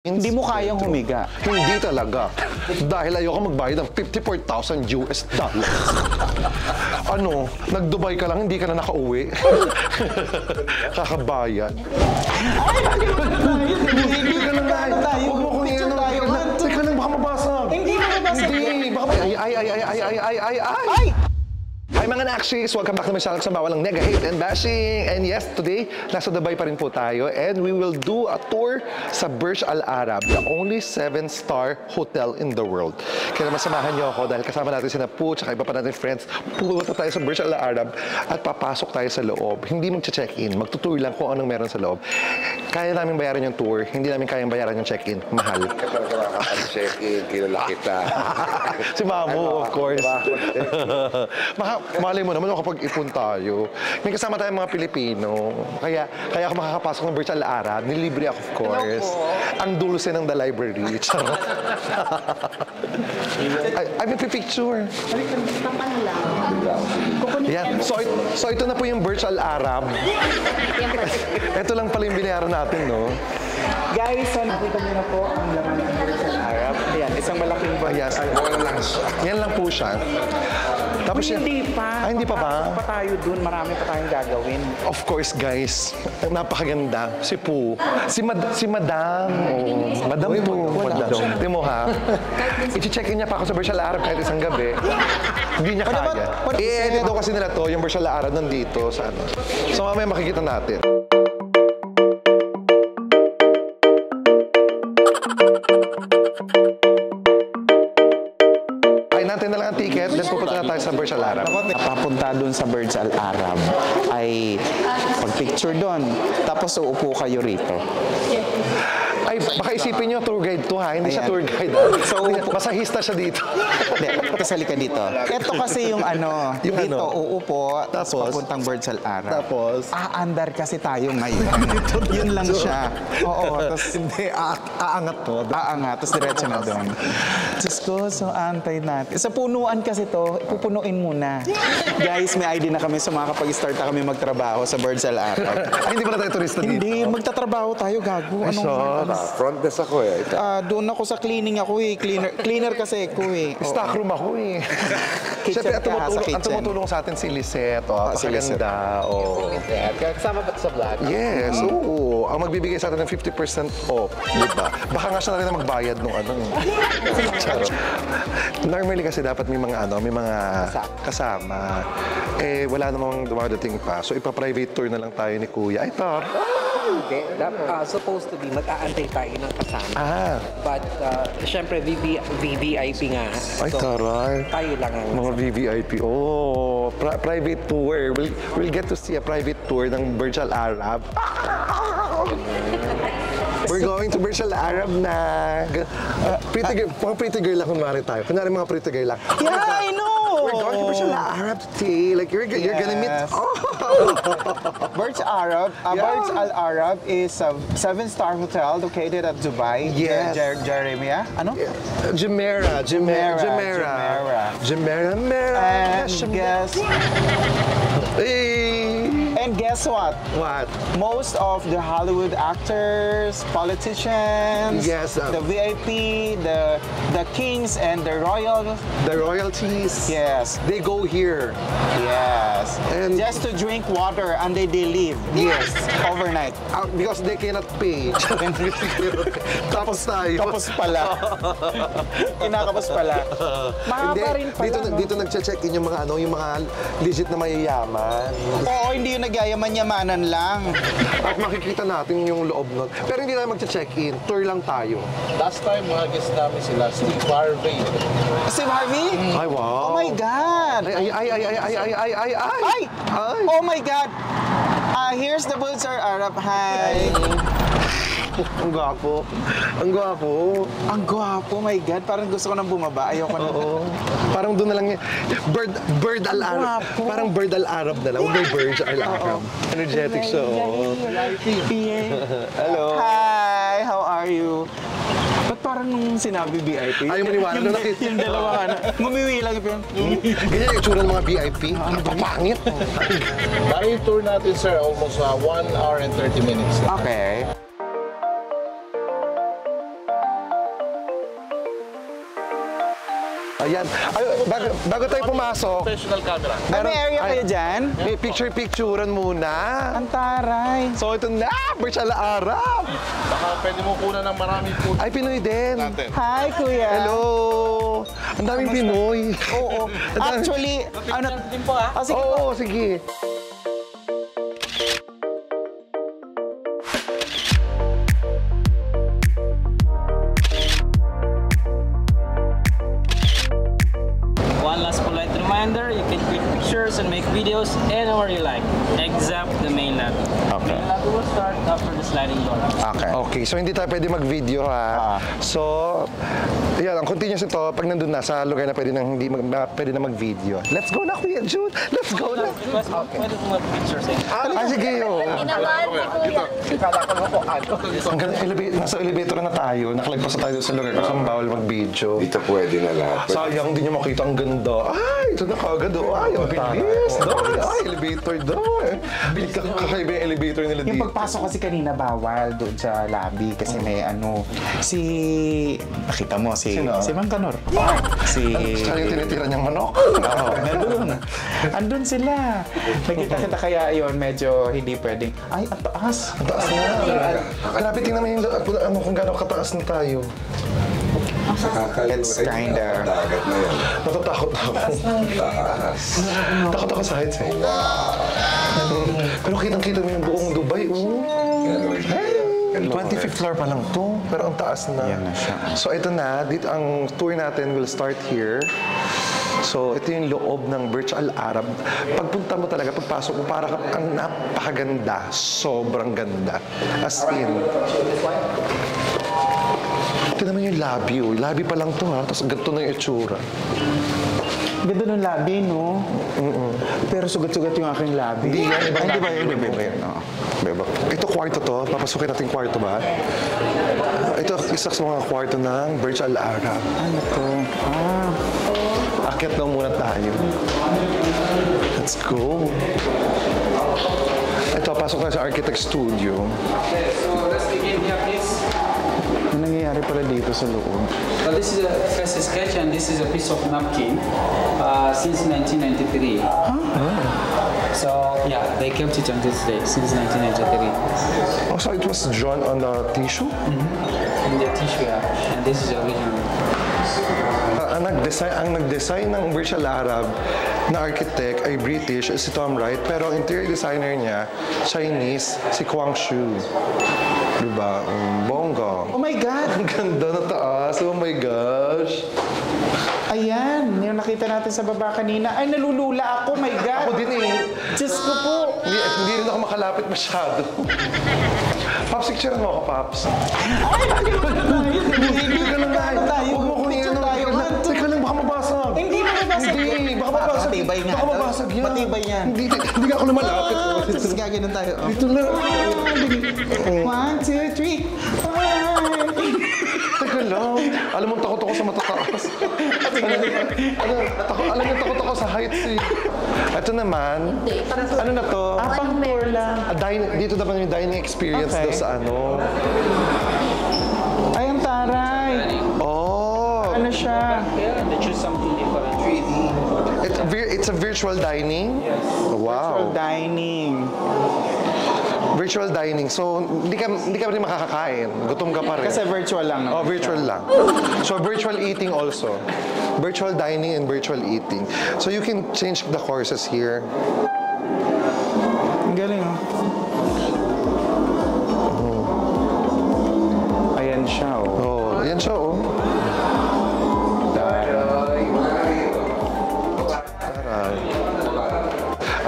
Hindi mo kayang humiga. Hindi talaga. Dahil ayoko magbayad ng $54,000 US. Ano, nag-Dubai ka lang, hindi ka na nakauwi. Kakabayad. Hindi ka lang tayo. Huwag mo kung iyan. Teka lang, baka mabasag. Hindi mabasag. Hindi, baka ay! Hi mga Nakshis! Welcome back to my channel sa bawal ng nega hate and bashing. And yes, today, nasa Dubai pa rin po tayo. And we will do a tour sa Burj Al Arab, the only 7-star hotel in the world. Kaya naman samahan niyo ako dahil kasama natin si Napu at iba pa natin friends. Pupunta tayo sa Burj Al Arab at papasok tayo sa loob. Hindi mag-check-in, magtutour lang kung anong meron sa loob. Kaya namin bayaran yung tour, hindi namin kayang bayaran yung check-in. Mahal. Check-in, kilala kita. Si Mamu, of course. Malay mo naman kapag ipon tayo. May kasama tayong mga Pilipino. Kaya ako makakapasok ng Burj Al Arab. Nilibre ako, of course. Ang dulce ng the library. Charot. Ay, may picture. Yan. So ito na po yung Burj Al Arab. Ito lang pala yung binayaran natin, no? Guys, so nakita niyo na po ang laman ng Burj Al Arab. Ayan, isang malaking Burj Yes. Yan lang po siya. Tapos hindi pa. Ay, hindi pa ba? Pa tayo dun. Marami pa tayong gagawin. Of course, guys. Napakaganda. Si Poo. Si Madam. Oh, Madam Poo. Di mo ha? I-check-in niya pa ako sa Burj Al Arab kahit isang gabi. Hindi niya kaya. I-edit daw kasi nila to, yung Burj Al Arab nandito. Sa ano. So mamaya makikita natin. Natin na lang ang ticket, then pupunta na tayo sa Burj Al Arab. Papunta doon sa Burj Al Arab ay pag-picture doon. Tapos uupo kayo rito. Ay, baka isipin nyo, tour guide to ha, hindi siya tour guide. So, masahista siya dito. Hindi, kasali ka dito. Ito kasi yung ano, dito uupo, tapos papuntang Burj Al Arab. Tapos? Aandar kasi tayo ngayon. Yun lang siya. Oo, tapos hindi, aangat to. aangat, tapos diretso na doon. Diyos ko, so antay natin. Sa punuan kasi to, pupunuin muna. Guys, may ID na kami, so makakapag-start na kami magtrabaho sa Burj Al Arab. Ay, hindi pala tayo turista dito? Hindi, magtatrabaho tayo, gago. Anong Front desk ako eh. doon ako sa cleaning ako eh. Cleaner kasi ako eh. Stock room ako eh. Kitchen Siyempre, ang tumutulong sa atin si Lisette. Si Lisette. Pakaganda. Kasama ba sa vlog? Yes, oo. Ang magbibigay sa atin ng 50% off. Diba? Baka nga siya na rin na magbayad nung ano. Charot. Normally kasi dapat may mga ano, may mga kasama. Eh, wala namang dumadating pa. So, ipa-private tour na lang tayo ni Kuya. Ay, ito. Hindi. Supposed to be, mag-aantay tayo ng kasama. But, syempre, VVIP nga. Ay, taray. Tayo lang ang... Mga VVIP. Oh, private tour. We'll get to see a private tour ng Burj Al Arab. We're going to Burj Al Arab na. Pretty girl, mga pretty girl lang kunwari tayo. Kunwari mga pretty girl lang. Yeah, I know! We're going to Burj Al Arab today. Like, you're gonna meet... Oh. Burj Arab, Burj Al Arab is a 7-star hotel located at Dubai. Yes. Jeremia? Ano? Jumeirah. And guess... And guess what? What? Most of the Hollywood actors, politicians, Yes, the VIP, the kings and the royalties. Yes. They go here. Yes. And- just to drink water and they leave. Yes. Overnight. Because they cannot pay. Tapos tayo. Tapos pala. Kinakapos pala. Mahaba rin pala. Dito nagche-check-in yung mga ano, yung mga legit na mayayaman. Oo, hindi yung nagyayaman-yamanan lang. At makikita natin yung loob nun. Pero hindi tayo magche-check-in. Tour lang tayo. Last time, mga guest namin sila, Steve Harvey. Steve Harvey? Ay, wow. Oh my God! Ay! Oh my God! Here's the Burj Al Arab. Hi! Ang gwapo. Ang gwapo. Ang gwapo, my God. Parang gusto ko nang bumaba. Ayoko na. Oo. Parang doon na lang yan. Bird Al Arab. Parang Bird Al Arab na lang. Huwag Burj Al Arab. Energetic siya. Hello. Hi! How are you? Ba't parang nung sinabi VIP? Ayaw maniwala na nakita. Yung dalawa ka na. Ngumiwi lang yung Ganyan yung itsura ng mga VIP. Ano ba? Pangit. Bari yung tour natin, sir, almost 1 hour and 30 minutes. Okay. Ayan. Ay, bago tayo pumasok, Professional camera. May area kayo dyan? may picture-picturean muna. Ang taray. So ito na, Burj Al Arab. Baka pwede mo kunan ng maraming food Ay, Pinoy din. natin. Hi, kuya. Hello. Ang daming Pinoy. Oo. Actually, ano... Din po ah. Oh, sige po. Oo, sige. One last polite reminder, you can click pictures and make videos anywhere you like, except the main lobby. Okay. Main lobby will start after the sliding door. Okay. Okay, so hindi tayo pwede mag-video ha. So, yan, ang continuous ito, pag nandun na sa lugar na pwede na, pwede na mag-video. Let's go na, Kuya Jun! Let's go na! Pwede mo mag-pictures eh. Ah, sige, oh. Inabahan si Kuya. Ang nasa elevator na tayo, nakalagpas na tayo sa lugar kasi bawal mag-video. Dito pwede na lahat. Sayang, hindi nyo makita ang ganda. Ay, ito na kagad. Oh. Ay, ang bilis. Doon. Ay, elevator doon. Kakaiba yung elevator nila Yung dito. pagpasok kasi kanina bawal doon sa lobby kasi may ano, nakita mo, Sino? si Mang Kanor. Si... Siya yung tinitira niyang manok. Oo, nandun. Andun sila. Nakita kaya yon medyo hindi pwedeng, ay, ang taas. Ang taas na. Grabe, tingnan mo yung kung gano'ng kataas na tayo. It's kinda... Dagat na yan. Natatakot ako. Taas. Takot ako sa heights eh. Pero kitang-kita mo yung buong Dubai. Oh. Hey! 25th floor pa lang to, pero ang taas na. Yan na siya. So ito na, dito ang tour natin will start here. So ito yung loob ng Burj Al Arab. Pagpunta mo talaga, pagpasok mo, para ang napakaganda. Sobrang ganda. As in. Ito naman yung lobby. Oh. Lobby pa lang to ha, tapos ganito na yung itsura. Ganda ng labi, no? Pero sugat-sugat yung aking labi. Hindi yan, ibang Ay, di ba labi. yun? Iba yun. Oo. Iba. Ito kwarto to. Papasukin natin kwarto ba? Ito isa sa mga kwarto ng Burj Al Arab. Ano to? Akyat na muna tayo. Let's go. Ito, pasok tayo sa architect studio. So let's begin here please. Ano nangyayari pala dito sa loob? This is a first sketch and this is a piece of napkin since 1993. So yeah, they kept it on this day since 1993. Oh, so it was drawn on the tissue? In the tissue, yeah. And this is original. Ang nag-design ng Burj Al Arab na architect ay British, si Tom Wright, pero ang interior designer niya, Chinese, si Kwang Shu. Diba? Bongga. Oh my God! Ang ganda na taas. Oh my gosh. Ayan, yung nakita natin sa baba kanina. Ay, nalulula ako. My God! Ako din eh. Diyos ko po! Hindi rin ako makalapit masyado. Pops, picture mo ako, Pops. Hindi ka lang tayo. Huwag mo kung Picture ano. tayo. Teka lang, baka mabasag. Hindi mo mabasag. Hindi, baka mabasag. Matibay nga. Baka mabasag yan. Matibay yan. Hindi nga ako lumalapit. Tapos gaganon tayo. Oh. Dito lang. 1, 2, 3. Teka lang. Alam mo, takot ako sa matataas. Alam mo, takot ako sa heights eh. Ito naman, ano na to? Pang tour lang. Dito naman yung dining experience Okay. daw sa ano. Ay, ang taray. Oh! Ano siya? Yeah, they choose something different. 3D. It's a virtual dining? Yes. Virtual Wow. dining. Virtual dining. So, hindi ka rin makakakain. Gutom ka pa rin. Kasi virtual lang. Oh, virtual lang. So, virtual eating also. Virtual dining and virtual eating. So, you can change the courses here. Ang galing, oh. Ayan siya, oh. Oh, yan siya, oh.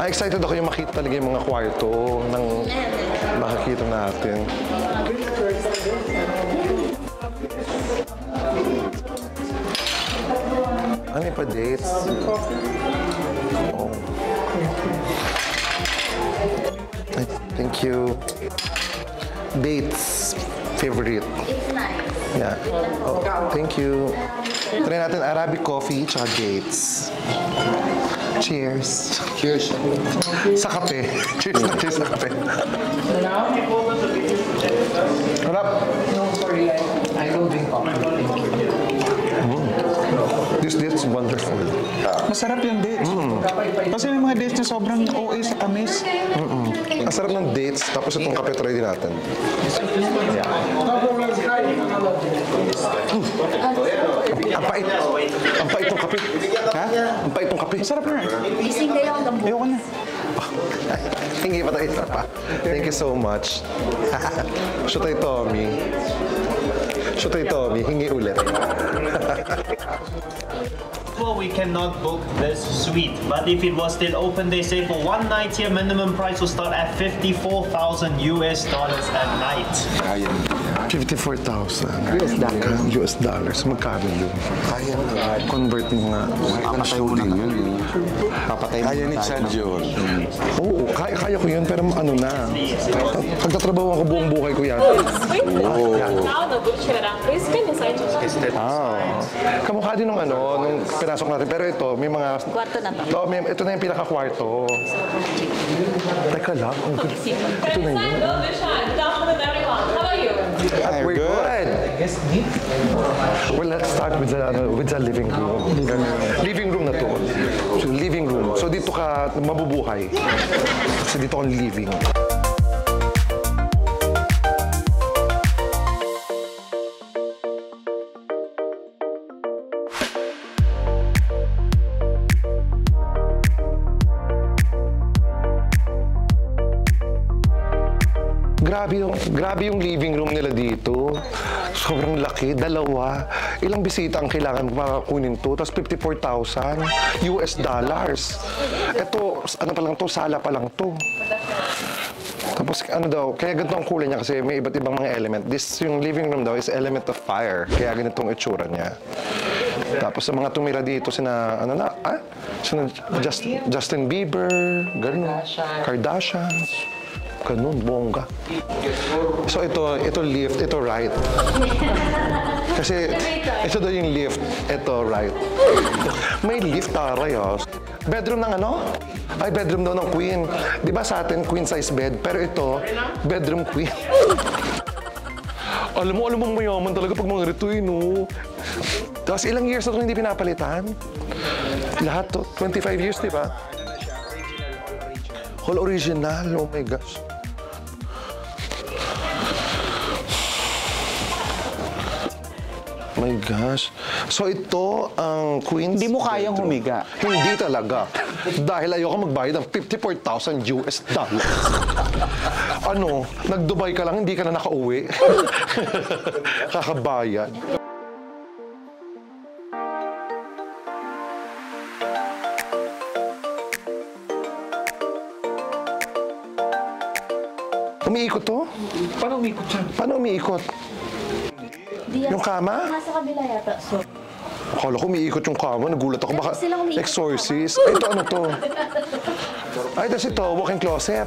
Excited ako yung makita talaga yung mga kwarto ng makikita natin. Ano yung pa-dates? Oh. Ay, thank you. Dates. Favorite. It's nice. Yeah. Oh, thank you. Try natin Arabic coffee tsaka dates. Cheers. Cheers. Sa kape. Cheers na cheers sa kape. Harap. No, sorry, I don't drink coffee. Thank you. This Wonderful. Masarap yung dates. Kasi may mga dates na sobrang OA sa tamis. Ang sarap ng dates, tapos itong kape try din natin. Ang pait. Ang pait ng kape. Ha? Ang pait ng kape. Masarap na. Gising kayo ang gambo. Ayoko na. Hingi pa tayo isa pa. Thank you so much. Shutay Tommy. Shutay Tommy, hingi ulit. Well, we cannot book this suite, but if it was still open, they say for one night here, minimum price will start at $54,000 a night. 54,000. US dollars. Magkano yun? Kaya na. Convert mo nga. Papatay mo din yun. Papatay mo Kaya ni Chad yun. Oo, kaya ko yun, pero ano na. Pagtatrabaho ko buong buhay ko yan. Kamukha din nung nung pinasok natin. Pero ito, may mga... Kwarto na to. Ito na yung pinaka-kwarto. Teka lang. Ito na yun. We're good. Well, let's start with the living room. Living room na to. So, living room. So, dito ka mabubuhay. Kasi dito kang living. Grabe yung living room nila dito. Sobrang laki, dalawa. Ilang bisita ang kailangan makakunin to? Tapos 54,000 US dollars. Ito, ano pa lang to, sala pa lang to. Tapos ano daw, kaya ganito ang kulay niya kasi may iba't ibang mga element. Yung living room daw is element of fire. Kaya ganitong itsura niya. Tapos sa mga tumira dito, sina Justin Bieber, ganun, Kardashians. Ganun, bongga. So ito lift, ito right. Kasi ito daw yung lift, ito right. May lift taray Bedroom ng Ay, bedroom daw ng queen. Di ba sa atin, queen size bed? Pero ito, bedroom queen. alam mo mayaman talaga pag mga rito no? Tapos ilang years na ito hindi pinapalitan? Lahat to, 25 years, di ba? Whole original, oh my gosh. My gosh. So ito ang Queen's Hindi mo kayang humiga. Hindi talaga. Dahil ayoko magbayad ng 54,000 US dollars. Nag-Dubai ka lang, hindi ka na nakauwi. Kakabayad. Umiikot to? Paano umikot siya? Paano umiikot? Yung kama? Nasa kabila yata. So, Akala ko umiikot yung kama. Nagulat ako. Baka Sila umiikot exorcist. Ay, ito ano to? Ay, tas ito, walk-in closet.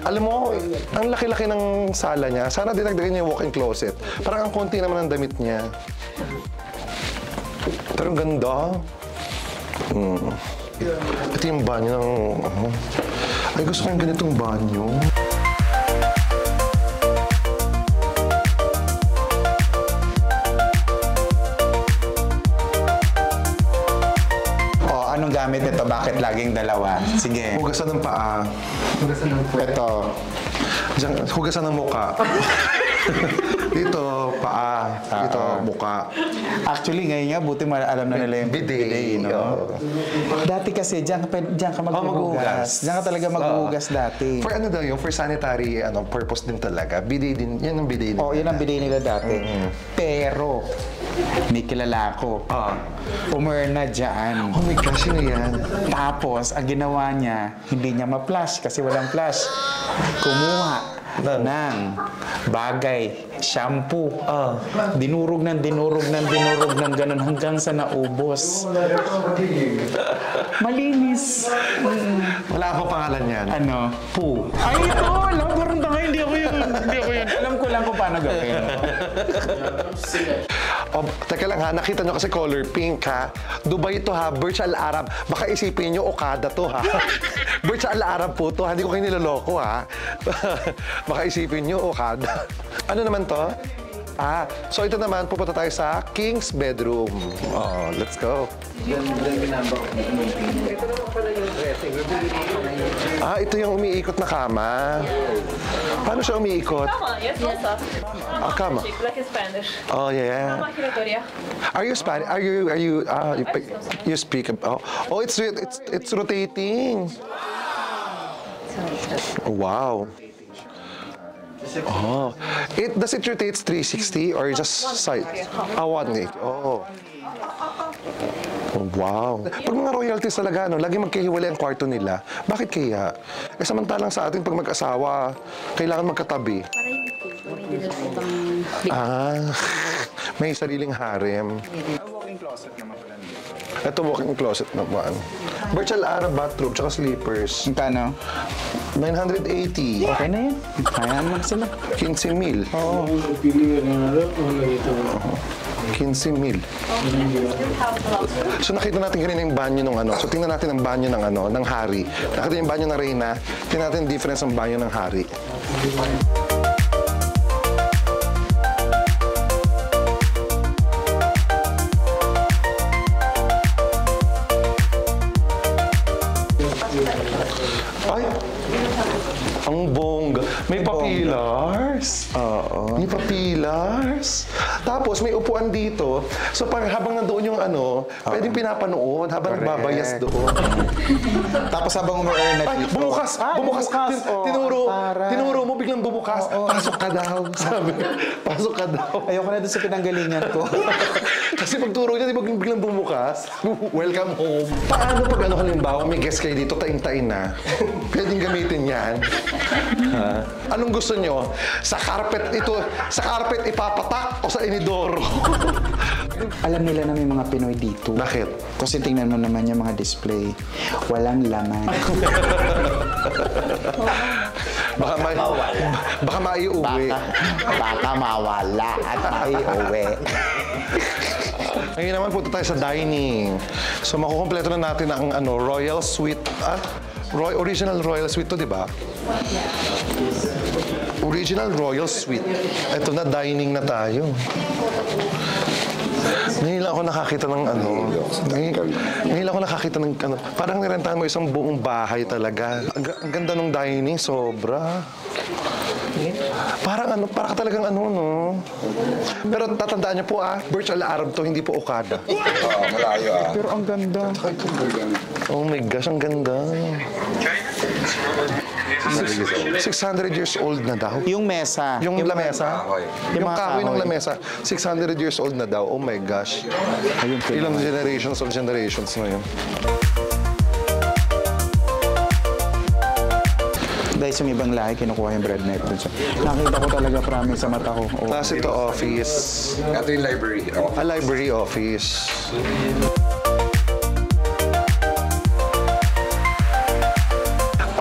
Alam mo, ang laki-laki ng sala niya. Sana dinagdagan niya yung walk-in closet. Parang ang konti naman ang damit niya. Pero ang ganda. Ito yung banyo ng... Ay, gusto ko yung ganitong banyo. Anong gamit nito? Bakit laging dalawa? Sige. Hugasan ng paa. Ito. Diyan, hugasan ng muka. Dito, paa. Dito, muka. Actually, ngayon nga, buti alam na nila yung bidet, no? Dati kasi, diyan ka maghuhugas. Diyan ka talaga maghuhugas dati. For ano daw yun? For sanitary purpose din talaga. Bidet din. Yan ang bidet nila. Yan ang bidet nila dati. Pero, may kilala ko. Umerna dyan. Oh my gosh, yun yan. Tapos, ang ginawa niya, hindi niya ma-flush kasi walang flush. Kumuha ng bagay, shampoo. Dinurog ng ganun hanggang sa naubos. Malinis. Wala pa pangalan yan. Poo. Ay, ito! Alam ko rin tanga, hindi ako yun. Alam ko lang kung paano gawin. Teka lang ha, nakita nyo kasi color pink ha. Dubai ito ha, Burj Al Arab. Baka isipin nyo, Okada to ha. Burj Al Arab po to, hindi ko kayo niloloko ha. Baka isipin nyo, Okada. Ano naman to? So ito naman, pupunta tayo sa King's bedroom. Oh, let's go. Ito naman pala yung dressing room. Ito yung umiikot na kama. Paano siya umiikot? Yes, also. Kama. Like in Spanish. Oh, yeah. Kama giratoria. Are you Spanish? You speak? Oh, it's rotating. Oh, wow. Oh, does it rotate 360 or just side? 180. Oh. Oh, wow. Pag mga royalties talaga, lagi magkahiwalay ang kwarto nila. Bakit kaya? Samantalang sa atin, pag mag-asawa, kailangan magkatabi. May sariling harem. Walk-in closet naman pala dito. Ito, walk-in closet naman. Virtual Arab bathroom, tsaka sleepers. Magkano? 980. Okay na yan. Kaya naman sila. 15,000. Oo. 15,000. So nakita natin kanina yung banyo ng So tingnan natin ang banyo ng ng hari. Nakita yung banyo ng Reyna. Tingnan natin yung difference ng banyo ng hari. Ay! Ang bongga. May papillars. Oo. May papillars. Tapos may upuan dito. So pag habang nandoon yung pwedeng pinapanood habang nagbabayas doon. Tapos habang umu-earn na Ay, dito. bumukas! Bumukas! Tinuro mo, biglang bumukas. Oo. Pasok ka daw. Sabi, pasok ka daw. Ayoko na doon sa pinanggalingan ko. Kasi pagturo niya, di ba biglang bumukas? Welcome home. Paano pag halimbawa may guest kayo dito, tain-tain na? Pwedeng gamitin yan. Anong gusto nyo? Sa carpet ipapatak o sa inidoro? Alam nila na may mga Pinoy dito. Bakit? Kasi tingnan mo naman yung mga display. Walang laman. Baka maiuwi. Baka mawala at maiuwi. Ngayon naman punta tayo sa dining. So makukumpleto na natin ang Royal Suite. Original Royal Suite to, di ba? Original Royal Suite. Ito na, dining na tayo. Ngayon lang ako nakakita ng Ngayon lang ako nakakita ng parang nirentahan mo isang buong bahay talaga. Ang ganda ng dining, sobra. Parang para ka talagang no. Pero tatandaan niyo po Burj Al Arab to, hindi po Okada. Malayo Pero ang ganda. Oh my gosh, ang ganda. 600 years old na daw. Yung mesa. Yung lamesa? Yung mga kahoy ng kahoy. lamesa, 600 years old na daw. Oh my gosh. Ilang generations of generations na yun. Dahil sa ibang lahi, kinukuha yung bread knife dun. Nakita ko talaga, promise, sa mata ko. Oh. Tapos ito, office. Ito yung library. A library office.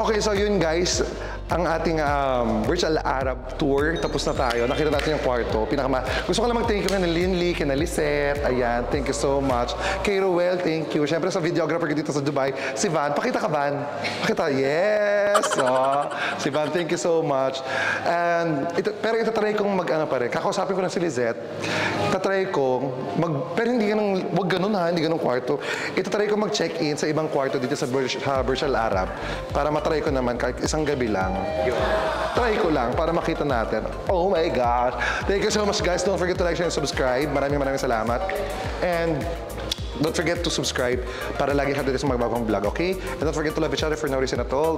Okay, so yun guys, ang ating Burj Al Arab tour. Tapos na tayo. Nakita natin yung kwarto. Gusto ko lang mag-thank you kina Linley, kina Lisette. Ayan, thank you so much. Kay Ruel, thank you. Siyempre sa videographer ko dito sa Dubai, si Van. Pakita ka, Van. Pakita. Yes! Si Van, thank you so much. And, pero itatry kong kakausapin ko na si Lisette. Itatry kong pero hindi ganun, wag ganun hindi ganun kwarto. Itatry kong mag-check-in sa ibang kwarto dito sa Burj Al Arab para matry ko naman kahit isang gabi lang. Try ko lang para makita natin. Oh my gosh! Thank you so much, guys. Don't forget to like, share, and subscribe. Maraming salamat. And don't forget to subscribe para lagi ka dito sa magbabang vlog, okay? And don't forget to love each other for no reason at all.